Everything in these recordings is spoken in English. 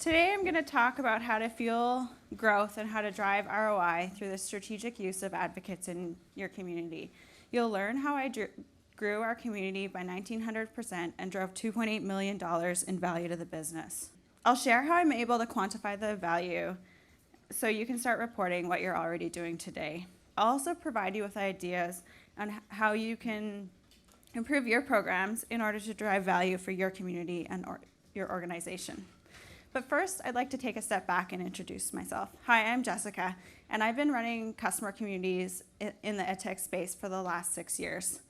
Today I'm going to talk about how to fuel growth and how to drive ROI through the strategic use of advocates in your community. You'll learn how I grew our community by 1,900% and drove $2.8 million in value to the business. I'll share how I'm able to quantify the value so you can start reporting what you're already doing today. I'll also provide you with ideas on how you can improve your programs in order to drive value for your community and your organization. But first, I'd like to take a step back and introduce myself. Hi, I'm Jessica, and I've been running customer communities in the EdTech space for the last 6 years.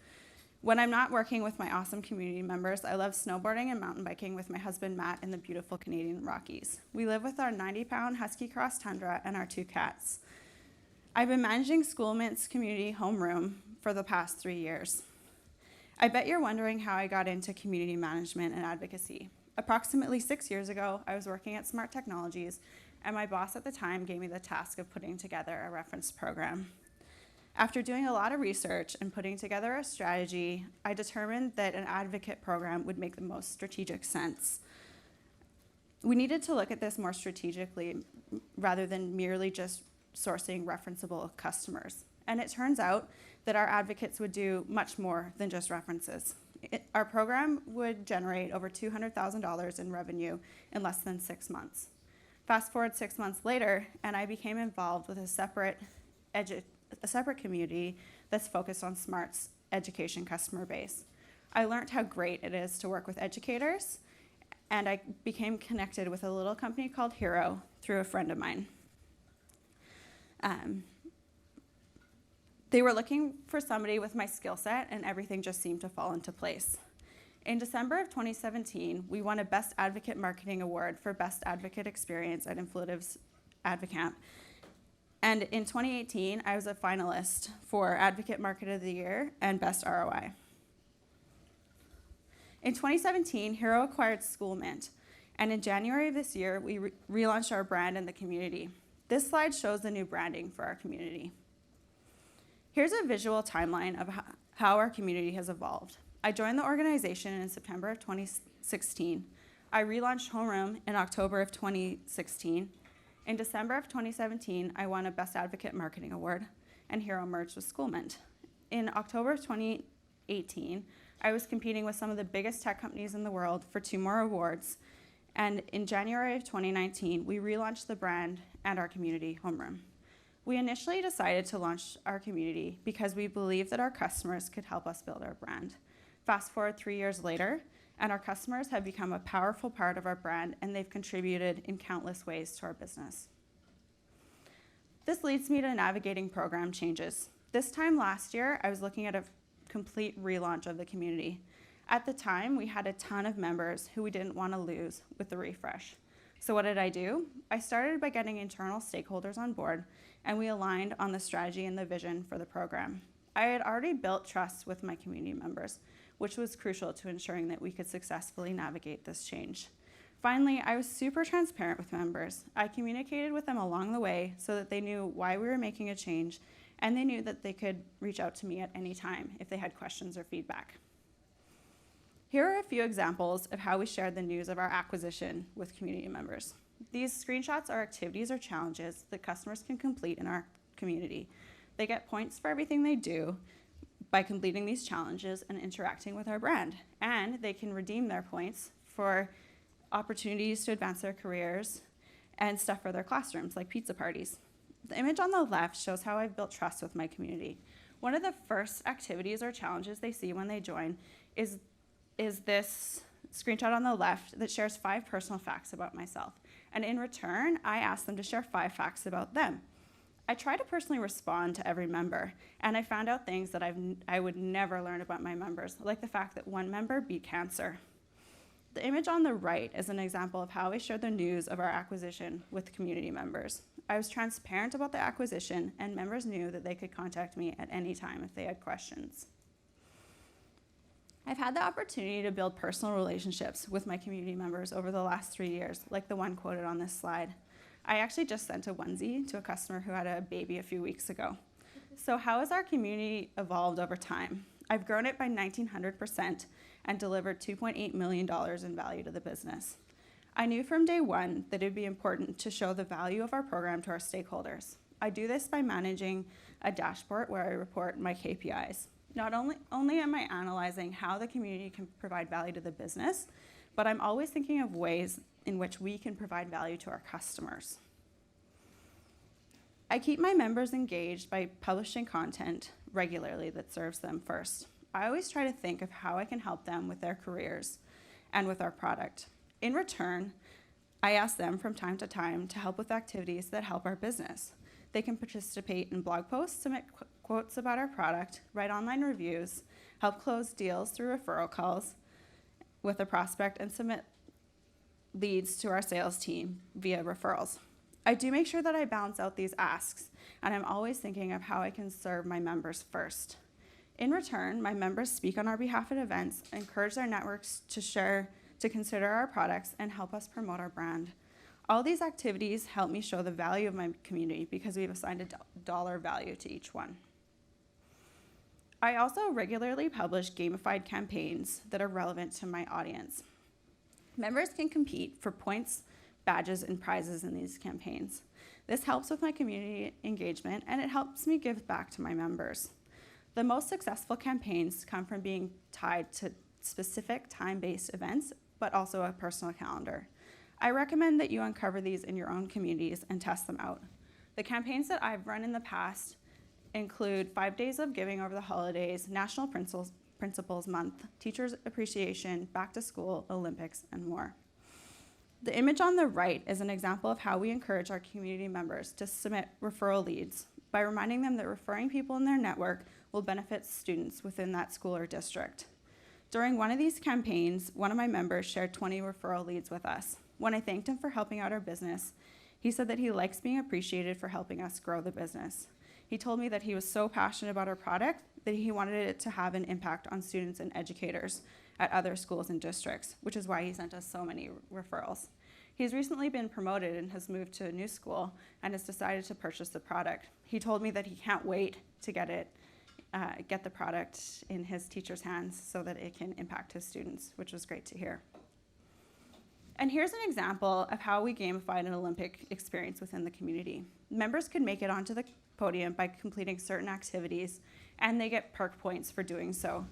When I'm not working with my awesome community members, I love snowboarding and mountain biking with my husband, Matt, in the beautiful Canadian Rockies. We live with our 90-pound husky cross tundra and our 2 cats. I've been managing SchoolMint's community Homeroom for the past 3 years. I bet you're wondering how I got into community management and advocacy. Approximately 6 years ago, I was working at SMART Technologies, and my boss at the time gave me the task of putting together a reference program. After doing a lot of research and putting together a strategy, I determined that an advocate program would make the most strategic sense. We needed to look at this more strategically rather than merely just sourcing referenceable customers. And it turns out that our advocates would do much more than just references. Our program would generate over $200,000 in revenue in less than 6 months. Fast forward 6 months later, and I became involved with a separate community that's focused on SMART's education customer base. I learned how great it is to work with educators, and I became connected with a little company called Hero through a friend of mine. They were looking for somebody with my skill set, and everything just seemed to fall into place. In December of 2017, we won a Best Advocate Marketing Award for Best Advocate Experience at Inflative's AdvoCamp. And in 2018, I was a finalist for Advocate Market of the Year and Best ROI. In 2017, Hero acquired SchoolMint, and in January of this year, we relaunched our brand in the community. This slide shows the new branding for our community. Here's a visual timeline of how our community has evolved. I joined the organization in September of 2016. I relaunched Homeroom in October of 2016. In December of 2017, I won a Best Advocate Marketing Award, and Hero merged with SchoolMint. In October of 2018, I was competing with some of the biggest tech companies in the world for 2 more awards, and in January of 2019, we relaunched the brand and our community, Homeroom. We initially decided to launch our community because we believed that our customers could help us build our brand. Fast forward 3 years later, and our customers have become a powerful part of our brand, and they've contributed in countless ways to our business. This leads me to navigating program changes. This time last year, I was looking at a complete relaunch of the community. At the time, we had a ton of members who we didn't want to lose with the refresh. So what did I do? I started by getting internal stakeholders on board, and we aligned on the strategy and the vision for the program. I had already built trust with my community members, which was crucial to ensuring that we could successfully navigate this change. Finally, I was super transparent with members. I communicated with them along the way so that they knew why we were making a change, and they knew that they could reach out to me at any time if they had questions or feedback. Here are a few examples of how we shared the news of our acquisition with community members. These screenshots are activities or challenges that customers can complete in our community. They get points for everything they do by completing these challenges and interacting with our brand. And they can redeem their points for opportunities to advance their careers and stuff for their classrooms, like pizza parties. The image on the left shows how I've built trust with my community. One of the first activities or challenges they see when they join is this screenshot on the left that shares 5 personal facts about myself. And in return, I ask them to share 5 facts about them. I try to personally respond to every member, and I found out things that I would never learn about my members, like the fact that one member beat cancer. The image on the right is an example of how I shared the news of our acquisition with community members. I was transparent about the acquisition, and members knew that they could contact me at any time if they had questions. I've had the opportunity to build personal relationships with my community members over the last 3 years, like the one quoted on this slide. I actually just sent a onesie to a customer who had a baby a few weeks ago. So how has our community evolved over time? I've grown it by 1,900% and delivered $2.8 million in value to the business. I knew from day one that it would be important to show the value of our program to our stakeholders. I do this by managing a dashboard where I report my KPIs. Not only am I analyzing how the community can provide value to the business, but I'm always thinking of ways in which we can provide value to our customers. I keep my members engaged by publishing content regularly that serves them first. I always try to think of how I can help them with their careers and with our product. In return, I ask them from time to time to help with activities that help our business. They can participate in blog posts, submit quotes about our product, write online reviews, help close deals through referral calls with a prospect, and submit leads to our sales team via referrals. I do make sure that I balance out these asks, and I'm always thinking of how I can serve my members first. In return, my members speak on our behalf at events, encourage their networks to consider our products, and help us promote our brand. All these activities help me show the value of my community because we've assigned a dollar value to each one. I also regularly publish gamified campaigns that are relevant to my audience. Members can compete for points, badges, and prizes in these campaigns. This helps with my community engagement, and it helps me give back to my members. The most successful campaigns come from being tied to specific time-based events, but also a personal calendar. I recommend that you uncover these in your own communities and test them out. The campaigns that I've run in the past include 5 days of giving over the holidays, National Principals Month, Teachers Appreciation, Back to School, Olympics, and more. The image on the right is an example of how we encourage our community members to submit referral leads by reminding them that referring people in their network will benefit students within that school or district. During one of these campaigns, one of my members shared 20 referral leads with us. When I thanked him for helping out our business, he said that he likes being appreciated for helping us grow the business. He told me that he was so passionate about our product that he wanted it to have an impact on students and educators at other schools and districts, which is why he sent us so many referrals. He's recently been promoted and has moved to a new school and has decided to purchase the product. He told me that he can't wait to get the product in his teacher's hands so that it can impact his students, which was great to hear. And here's an example of how we gamified an Olympic experience within the community. Members could make it onto the podium by completing certain activities, and they get perk points for doing so.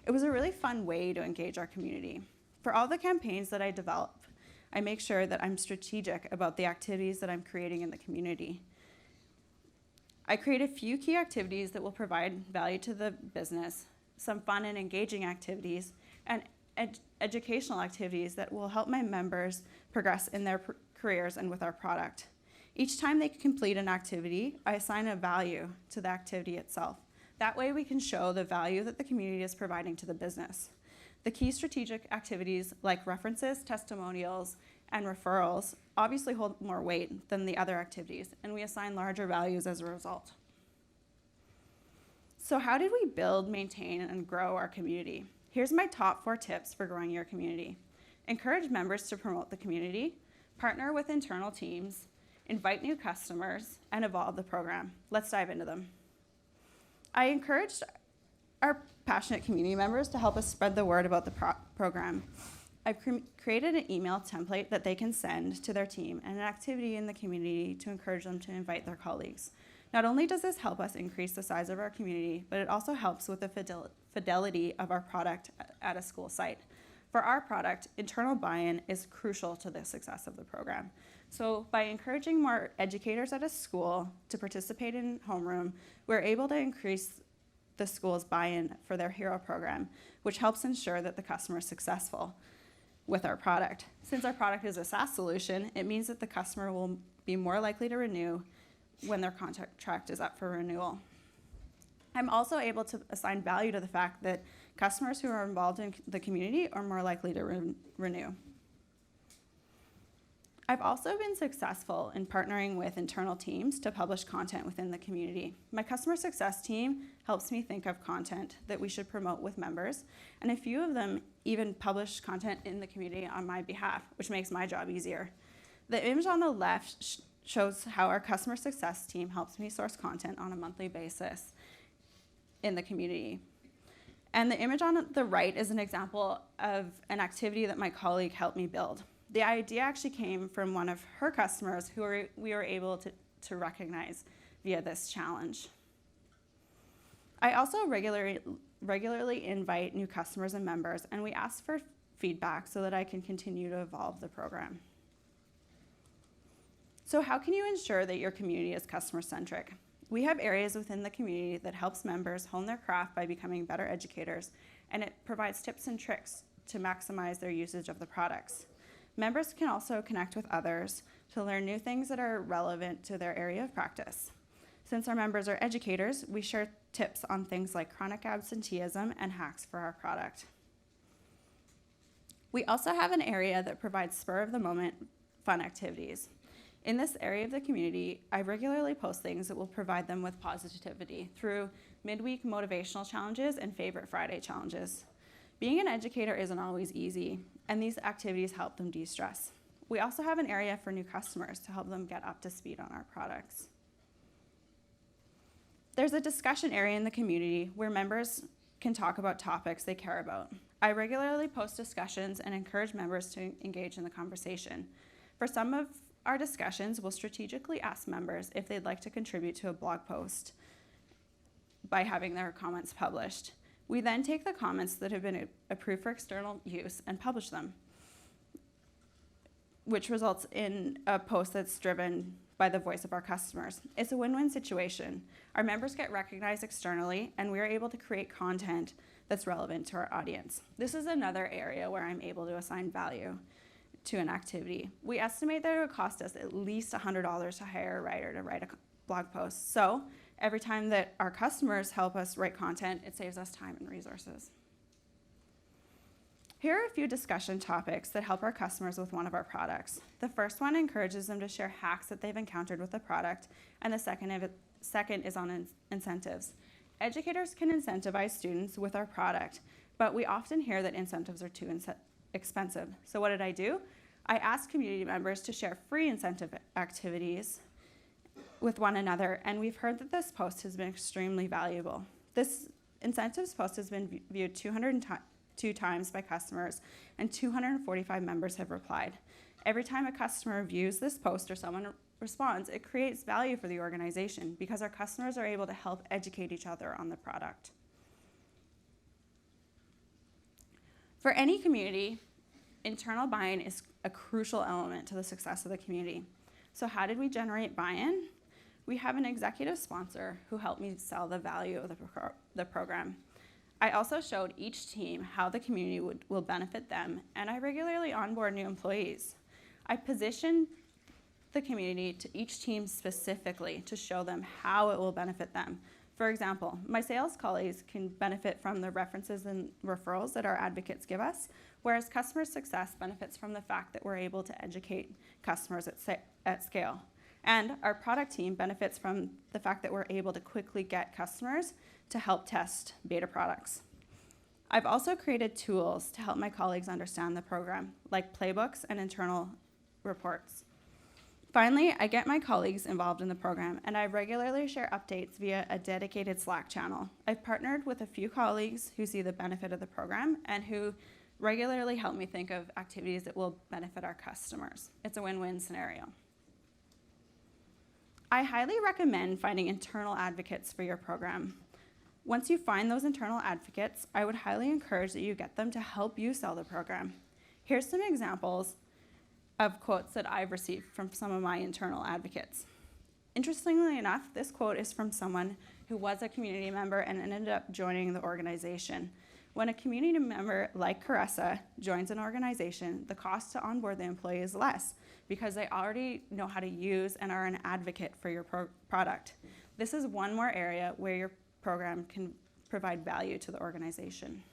It was a really fun way to engage our community. For all the campaigns that I develop, I make sure that I'm strategic about the activities that I'm creating in the community. I create a few key activities that will provide value to the business, some fun and engaging activities, and educational activities that will help my members progress in their careers and with our product. Each time they complete an activity, I assign a value to the activity itself. That way we can show the value that the community is providing to the business. The key strategic activities like references, testimonials, and referrals obviously hold more weight than the other activities, and we assign larger values as a result. So how did we build, maintain, and grow our community? Here's my top 4 tips for growing your community. Encourage members to promote the community, partner with internal teams, invite new customers, and evolve the program. Let's dive into them. I encouraged our passionate community members to help us spread the word about the program. I've created an email template that they can send to their team and an activity in the community to encourage them to invite their colleagues. Not only does this help us increase the size of our community, but it also helps with the fidelity of our product at a school site. For our product, internal buy-in is crucial to the success of the program. So by encouraging more educators at a school to participate in Homeroom, we're able to increase the school's buy-in for their hero program, which helps ensure that the customer is successful with our product. Since our product is a SaaS solution, it means that the customer will be more likely to renew when their contract is up for renewal. I'm also able to assign value to the fact that customers who are involved in the community are more likely to renew. I've also been successful in partnering with internal teams to publish content within the community. My customer success team helps me think of content that we should promote with members, and a few of them even publish content in the community on my behalf, which makes my job easier. The image on the left shows how our customer success team helps me source content on a monthly basis in the community. And the image on the right is an example of an activity that my colleague helped me build. The idea actually came from one of her customers who we were able to recognize via this challenge. I also regularly invite new customers and members, and we ask for feedback so that I can continue to evolve the program. So how can you ensure that your community is customer-centric? We have areas within the community that helps members hone their craft by becoming better educators, and it provides tips and tricks to maximize their usage of the products. Members can also connect with others to learn new things that are relevant to their area of practice. Since our members are educators, we share tips on things like chronic absenteeism and hacks for our product. We also have an area that provides spur-of-the-moment fun activities. In this area of the community, I regularly post things that will provide them with positivity through midweek motivational challenges and Favorite Friday challenges. Being an educator isn't always easy, and these activities help them de-stress. We also have an area for new customers to help them get up to speed on our products. There's a discussion area in the community where members can talk about topics they care about. I regularly post discussions and encourage members to engage in the conversation. For some of our discussions, we'll strategically ask members if they'd like to contribute to a blog post by having their comments published. We then take the comments that have been approved for external use and publish them, which results in a post that's driven by the voice of our customers. It's a win-win situation. Our members get recognized externally, and we're able to create content that's relevant to our audience. This is another area where I'm able to assign value to an activity. We estimate that it would cost us at least $100 to hire a writer to write a blog post. So every time that our customers help us write content, it saves us time and resources. Here are a few discussion topics that help our customers with one of our products. The first one encourages them to share hacks that they've encountered with the product, and the second is on incentives. Educators can incentivize students with our product, but we often hear that incentives are too expensive. So what did I do? I asked community members to share free incentive activities with one another, and we've heard that this post has been extremely valuable. This incentives post has been viewed 202 times by customers, and 245 members have replied. Every time a customer views this post or someone responds, it creates value for the organization because our customers are able to help educate each other on the product. For any community, internal buy-in is a crucial element to the success of the community. So how did we generate buy-in? We have an executive sponsor who helped me sell the value of the program. I also showed each team how the community will benefit them, and I regularly onboard new employees. I positioned the community to each team specifically to show them how it will benefit them. For example, my sales colleagues can benefit from the references and referrals that our advocates give us, whereas customer success benefits from the fact that we're able to educate customers at scale. And our product team benefits from the fact that we're able to quickly get customers to help test beta products. I've also created tools to help my colleagues understand the program, like playbooks and internal reports. Finally, I get my colleagues involved in the program, and I regularly share updates via a dedicated Slack channel. I've partnered with a few colleagues who see the benefit of the program and who regularly help me think of activities that will benefit our customers. It's a win-win scenario. I highly recommend finding internal advocates for your program. Once you find those internal advocates, I would highly encourage that you get them to help you sell the program. Here's some examples of quotes that I've received from some of my internal advocates. Interestingly enough, this quote is from someone who was a community member and ended up joining the organization. When a community member like Caressa joins an organization, the cost to onboard the employee is less because they already know how to use and are an advocate for your product. This is one more area where your program can provide value to the organization.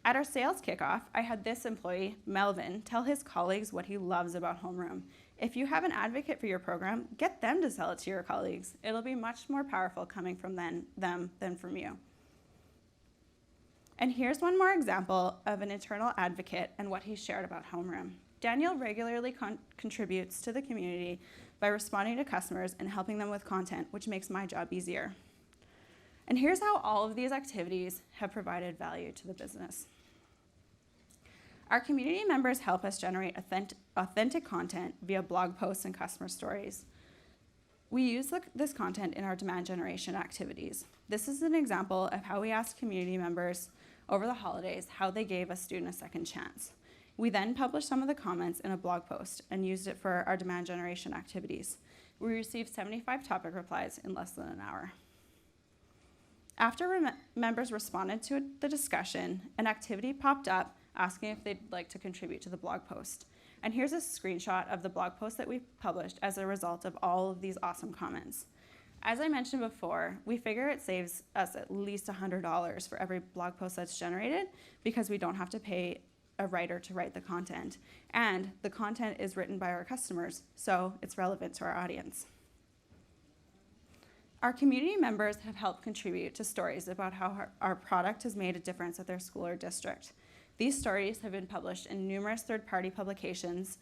At our sales kickoff, I had this employee, Melvin, tell his colleagues what he loves about Homeroom. If you have an advocate for your program, get them to sell it to your colleagues. It'll be much more powerful coming from them than from you. And here's one more example of an internal advocate and what he shared about Homeroom. Daniel regularly contributes to the community by responding to customers and helping them with content, which makes my job easier. And here's how all of these activities have provided value to the business. Our community members help us generate authentic content via blog posts and customer stories. We use this content in our demand generation activities. This is an example of how we asked community members over the holidays how they gave a student a second chance. We then published some of the comments in a blog post and used it for our demand generation activities. We received 75 topic replies in less than an hour. After members responded to the discussion, an activity popped up asking if they'd like to contribute to the blog post. And here's a screenshot of the blog post that we published as a result of all of these awesome comments. As I mentioned before, we figure it saves us at least $100 for every blog post that's generated because we don't have to pay a writer to write the content. And the content is written by our customers, so it's relevant to our audience. Our community members have helped contribute to stories about how our product has made a difference at their school or district. These stories have been published in numerous third-party publications,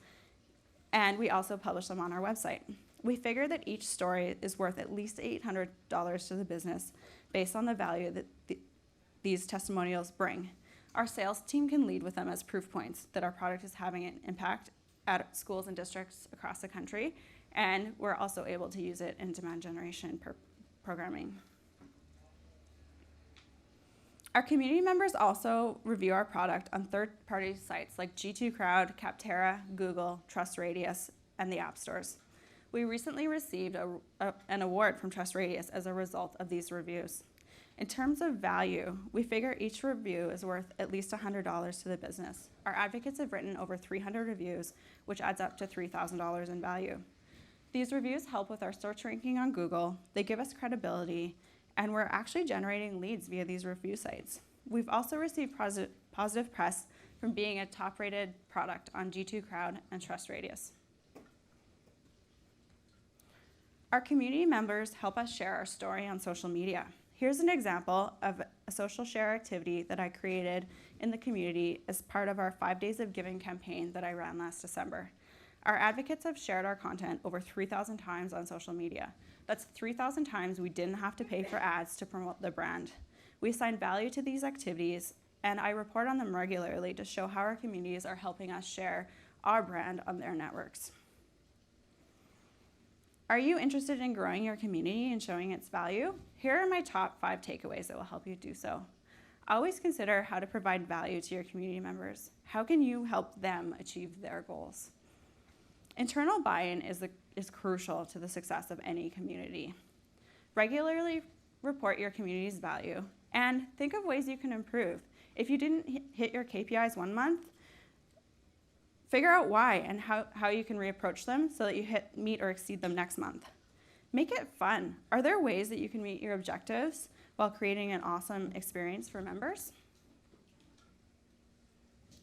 and we also publish them on our website. We figure that each story is worth at least $800 to the business based on the value that these testimonials bring. Our sales team can lead with them as proof points that our product is having an impact at schools and districts across the country, and we're also able to use it in demand generation programming. Our community members also review our product on third-party sites like G2 Crowd, Capterra, Google, TrustRadius, and the app stores. We recently received an award from TrustRadius as a result of these reviews. In terms of value, we figure each review is worth at least $100 to the business. Our advocates have written over 300 reviews, which adds up to $3,000 in value. These reviews help with our search ranking on Google, they give us credibility, and we're actually generating leads via these review sites. We've also received positive press from being a top-rated product on G2 Crowd and TrustRadius. Our community members help us share our story on social media. Here's an example of a social share activity that I created in the community as part of our 5 Days of Giving campaign that I ran last December. Our advocates have shared our content over 3,000 times on social media. That's 3,000 times we didn't have to pay for ads to promote the brand. We assign value to these activities, and I report on them regularly to show how our communities are helping us share our brand on their networks. Are you interested in growing your community and showing its value? Here are my top 5 takeaways that will help you do so. Always consider how to provide value to your community members. How can you help them achieve their goals? Internal buy-in is crucial to the success of any community. Regularly report your community's value and think of ways you can improve. If you didn't hit your KPIs one month, figure out why and how you can reapproach them so that you meet or exceed them next month. Make it fun. Are there ways that you can meet your objectives while creating an awesome experience for members?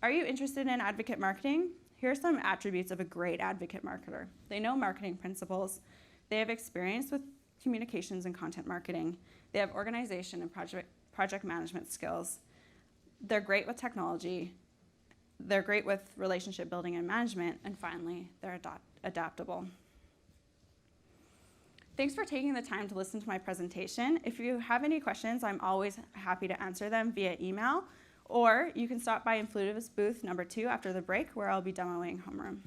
Are you interested in advocate marketing? Here are some attributes of a great advocate marketer. They know marketing principles. They have experience with communications and content marketing. They have organization and project management skills. They're great with technology. They're great with relationship building and management. And finally, they're adaptable. Thanks for taking the time to listen to my presentation. If you have any questions, I'm always happy to answer them via email. Or you can stop by Influtive's booth number 2 after the break, where I'll be demoing Homeroom.